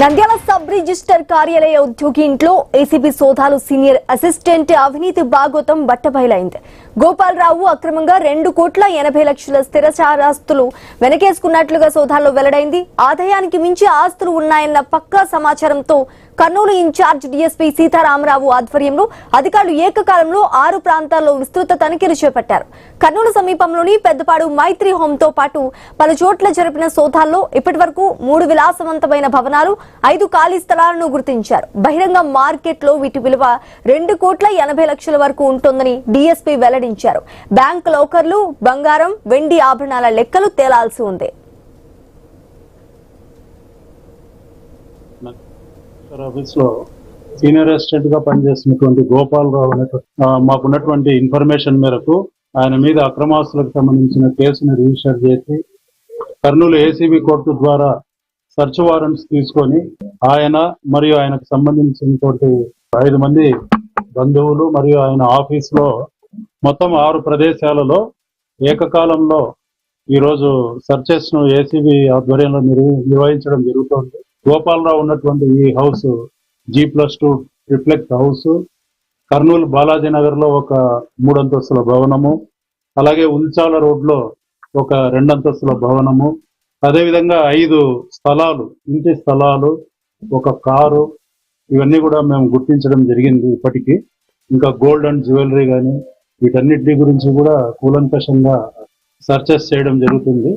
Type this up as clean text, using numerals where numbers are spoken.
Nandyal sub register కార్యాలయ ఉద్యోగి ఇంట్లో ఏసీబీ సోదాలు సీనియర్ అసిస్టెంట్ అవినీతి భాగోతం బట్టబయలైంది. గోపాలరావు అక్రమంగా 2,80,00,000 స్థిరచారాస్తులు వెనకేసుకున్నట్లుగా సోదాల్లో వెల్లడైంది. ఆదాయానికి మించి ఆస్తులు ఉన్నాయన్న పక్కా సమాచారంతో కర్నూలు ఇన్ఛార్జ్ డీఎస్పీ సీతారామరావు ఆధ్వర్యంలో అధికారులు ఏకకాలంలో 6 ప్రాంతాల్లో విస్తృత తనిఖీలు చేపట్టారు. కర్నూలు సమీపంలోని పెద్దపాడు మైత్రి హోంతో పాటు పలు చోట్ల జరిపిన సోదాల్లో ఇప్పటివరకు 3 విలాసవంతమైన భవనాలు, 5 ఖాళీ స్థలాలను గుర్తించారు. బహిరంగ మార్కెట్ లో వీటి విలువ 2,80,00,000 వరకు ఉంటుందని డీఎస్పీ వెల్లడించారు. బ్యాంక్ లాకర్లు, బంగారం, వెండి ఆభరణాల లెక్కలు తేలాల్సి ఉంది. ఆఫీస్ లో సీనియర్ అసిస్టెంట్ గా పనిచేస్తున్నటువంటి గోపాలరావు అనే మాకున్నటువంటి ఇన్ఫర్మేషన్ మేరకు ఆయన మీద అక్రమాస్తులకు సంబంధించిన కేసును రిజిస్టర్ చేసి కర్నూలు ఏసీబీ కోర్టు ద్వారా సర్చ్ వారెంట్స్ తీసుకొని ఆయన మరియు ఆయనకు సంబంధించినటువంటి 5 మంది బంధువులు మరియు ఆయన ఆఫీస్ లో మొత్తం 6 ప్రదేశాలలో ఏకకాలంలో ఈరోజు సర్చెస్ ను ఏసీబీ ఆధ్వర్యంలో నిర్వహించడం జరుగుతోంది. గోపాలరావు ఉన్నటువంటి ఈ house G+2 triplex house, Kurnool Balaji Nagar లో ఒక 3 అంతస్తుల భవనము, అలాగే ఉల్చాల రోడ్ లో ఒక 2 అంతస్తుల భవనము, అదేవిధంగా 5 స్థలాలు, ఇంటి స్థలాలు, ఒక కారు, ఇవన్నీ కూడా మేము గుర్తించడం జరిగింది. ఇప్పటికీ ఇంకా గోల్డ్ అండ్ జ్యువెలరీ కానీ వీటన్నిటి గురించి కూడా కూలంకషంగా సర్చెస్ చేయడం జరుగుతుంది.